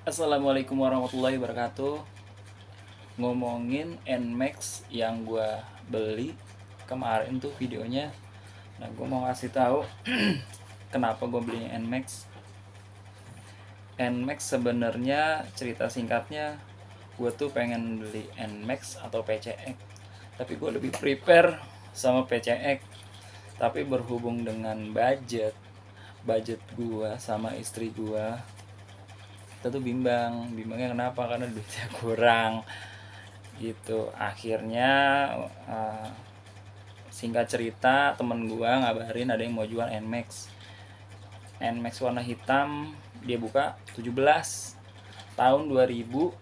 Assalamualaikum warahmatullahi wabarakatuh. Ngomongin Nmax yang gua beli kemarin tuh videonya. Nah, gua mau kasih tahu kenapa gua beli Nmax. Nmax sebenarnya cerita singkatnya, gua tuh pengen beli Nmax atau PCX, tapi gua lebih prepare sama PCX. Tapi berhubung dengan budget gua sama istri gua, kita tuh bimbangnya kenapa, karena duitnya kurang gitu. Akhirnya uh, singkat cerita, temen gua ngabarin ada yang mau jual Nmax warna hitam. Dia buka 17 tahun 2018.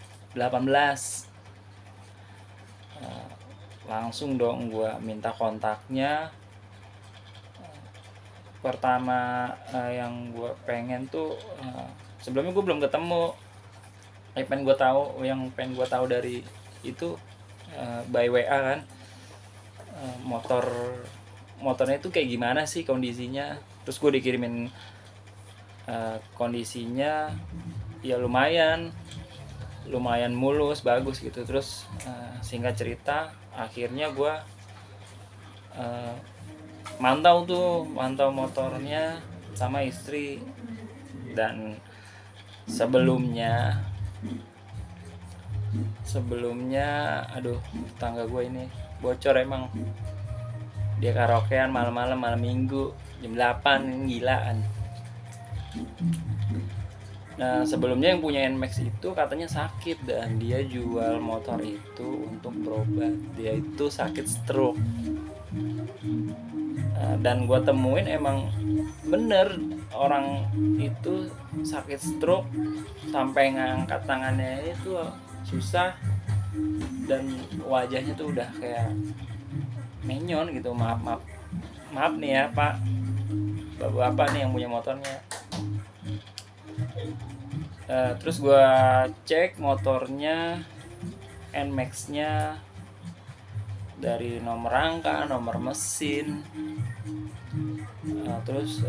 Langsung dong gua minta kontaknya. Pertama yang gua pengen tuh, sebelumnya gua belum ketemu. Pengen gua tahu dari itu, by WA kan, motornya itu kayak gimana sih kondisinya. Terus gue dikirimin kondisinya ya lumayan mulus, bagus gitu. Terus singkat cerita, akhirnya gue mantau motornya sama istri. Dan sebelumnya aduh, tangga gue ini bocor emang. Dia karaokean malam-malam, malam minggu jam 8, gilaan. Nah, sebelumnya yang punya Nmax itu katanya sakit, dan dia jual motor itu untuk berobat. Dia itu sakit stroke. Dan gue temuin emang bener, orang itu sakit stroke sampai ngangkat tangannya itu susah, dan wajahnya tuh udah kayak menyon gitu. Maaf nih ya Pak, bapak nih yang punya motornya. Terus gue cek motornya, Nmax nya, dari nomor rangka, nomor mesin, terus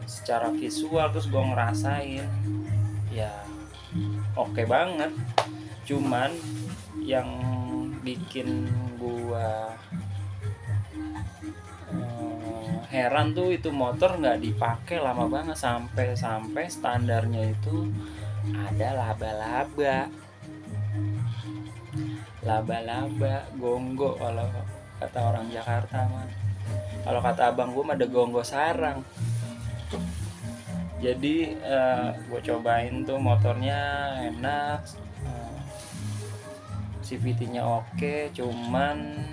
secara visual, terus gue ngerasain ya oke banget. Cuman yang bikin gue heran tuh, itu motor nggak dipakai lama banget, sampai standarnya itu ada laba-laba gonggo kalau kata orang Jakarta mah. Kalau kata abang gue mah ada gonggo sarang. Jadi gue cobain tuh motornya, enak, CVT-nya oke. Cuman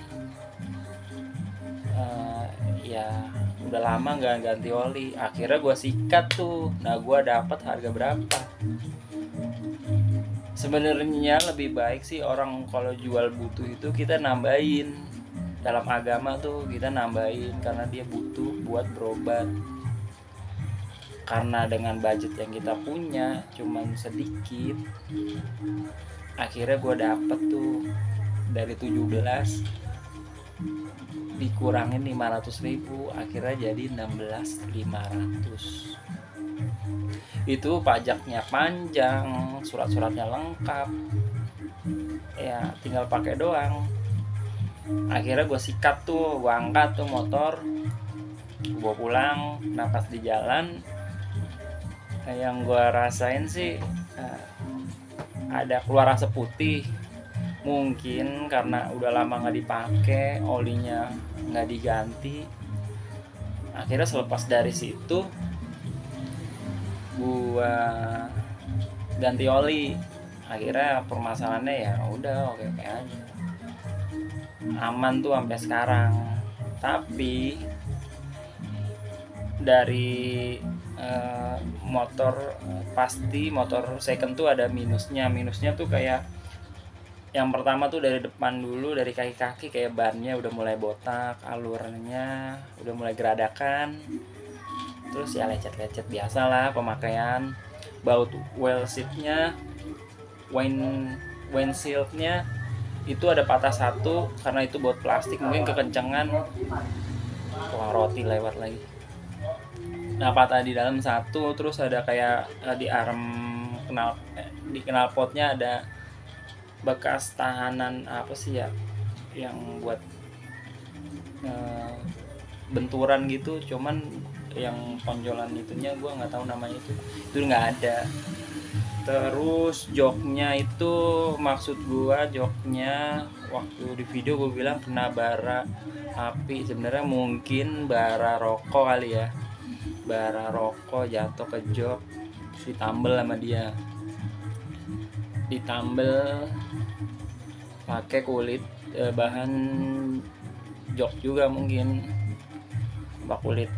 ya udah lama nggak ganti oli. Akhirnya gue sikat tuh. Nah, gue dapat harga berapa? Sebenarnya lebih baik sih orang kalau jual butuh itu kita nambahin. Dalam agama tuh kita nambahin, karena dia butuh buat berobat. Karena dengan budget yang kita punya cuman sedikit, akhirnya gue dapet tuh dari 17 dikurangin 500.000, akhirnya jadi 16.500. Itu pajaknya panjang, surat-suratnya lengkap, ya tinggal pakai doang. Akhirnya gue sikat tuh, gue angkat tuh motor, gue pulang. Nah, pas di jalan, yang gue rasain sih ada keluar asap putih. Mungkin karena udah lama nggak dipakai, olinya nggak diganti. Akhirnya selepas dari situ gua ganti oli. Akhirnya permasalahannya ya udah oke aja, aman tuh sampai sekarang. Tapi dari motor, pasti motor second tuh ada minusnya tuh. Kayak yang pertama tuh dari depan dulu, dari kaki-kaki, kayak bannya udah mulai botak, alurnya udah mulai geradakan. Terus ya lecet-lecet biasalah pemakaian. Baut windshieldnya itu ada patah satu, karena itu baut plastik, mungkin kekencengan. Wah, roti lewat lagi. Nah, patah di dalam satu. Terus ada kayak di arm di knalpotnya ada bekas tahanan apa sih ya, yang buat benturan gitu, cuman yang tonjolan itunya gue nggak tahu namanya, itu nggak ada. Terus joknya itu, maksud gue joknya waktu di video gue bilang kena bara api, sebenarnya mungkin bara rokok kali ya, bara rokok jatuh ke jok, terus ditambel sama dia, ditambel pakai kulit, bahan jok juga mungkin, kulit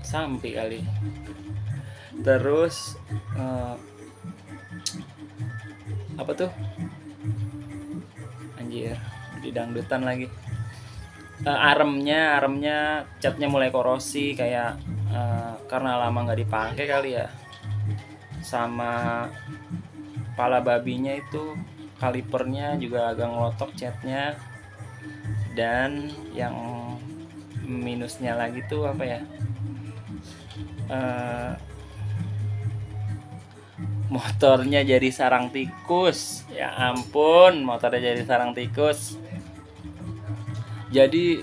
sampi kali. Terus apa tuh anjir, di dangdutan lagi, aremnya catnya mulai korosi kayak karena lama nggak dipakai kali ya. Sama pala babinya itu kalipernya juga agak ngelotok catnya. Dan yang minusnya lagi tuh apa ya, motornya jadi sarang tikus. Ya ampun, motornya jadi sarang tikus. Jadi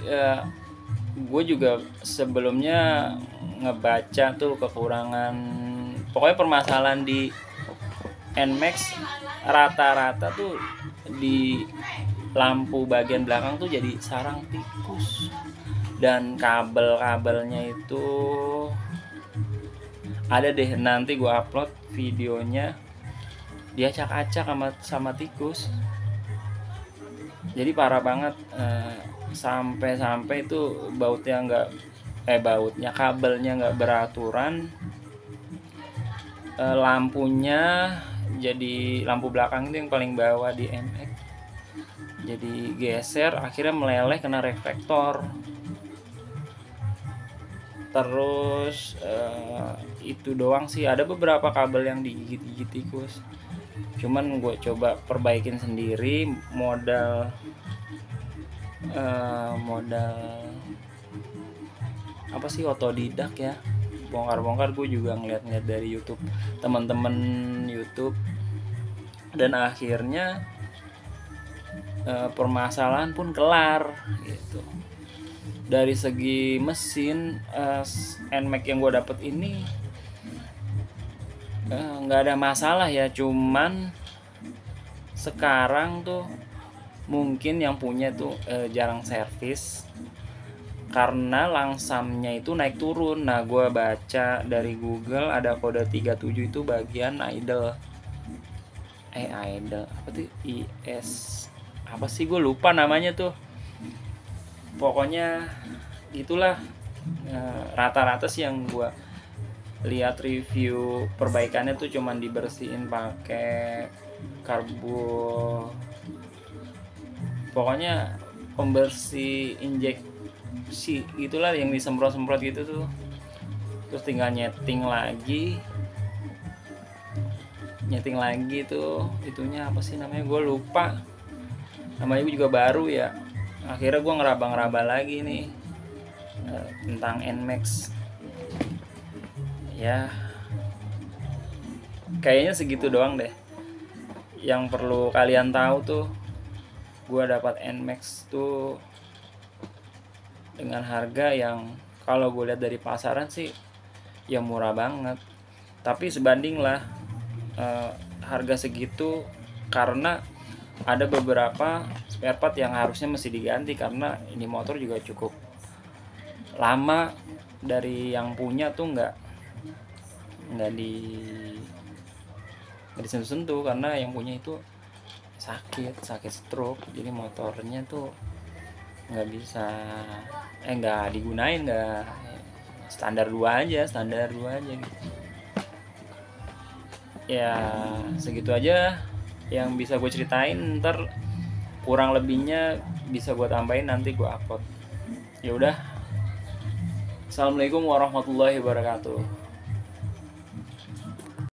gue juga sebelumnya ngebaca tuh kekurangan, pokoknya permasalahan di NMAX rata-rata tuh di lampu bagian belakang tuh jadi sarang tikus. Dan kabel-kabelnya itu ada deh, nanti gue upload videonya, dia acak-acak sama tikus. Jadi parah banget, sampai itu bautnya kabelnya nggak beraturan, lampunya jadi lampu belakang itu yang paling bawah di MX jadi geser, akhirnya meleleh kena reflektor. Terus itu doang sih, ada beberapa kabel yang digigit-gigit tikus, cuman gue coba perbaikin sendiri, modal apa sih, otodidak ya, bongkar-bongkar. Gue juga ngeliat-ngeliat dari YouTube, teman-teman YouTube, dan akhirnya permasalahan pun kelar gitu. Dari segi mesin, NMAX yang gue dapet ini nggak ada masalah ya, cuman sekarang tuh mungkin yang punya tuh jarang servis karena langsamnya itu naik turun. Nah, gue baca dari Google ada kode 37 itu bagian idle apa tuh, IS apa sih, gue lupa namanya tuh, pokoknya itulah. Rata-rata sih yang gue lihat review perbaikannya tuh cuman dibersihin pakai karbo, pokoknya pembersih injeksi gitulah yang disemprot-semprot gitu tuh. Terus tinggal nyeting lagi tuh, itunya apa sih namanya, gue lupa namanya, gue juga baru ya. Akhirnya gue ngeraba-ngeraba lagi nih tentang NMAX ya. Kayaknya segitu doang deh yang perlu kalian tahu tuh. Gue dapat NMAX tuh dengan harga yang kalau gue lihat dari pasaran sih ya murah banget, tapi sebanding lah harga segitu karena ada beberapa spare part yang harusnya mesti diganti, karena ini motor juga cukup lama dari yang punya tuh nggak disentuh-sentuh, karena yang punya itu sakit stroke, jadi motornya tuh nggak digunain, nggak standar 2 aja gitu. Ya segitu aja yang bisa gue ceritain, ntar kurang lebihnya bisa gue tambahin, nanti gue upload. Ya udah, assalamualaikum warahmatullahi wabarakatuh.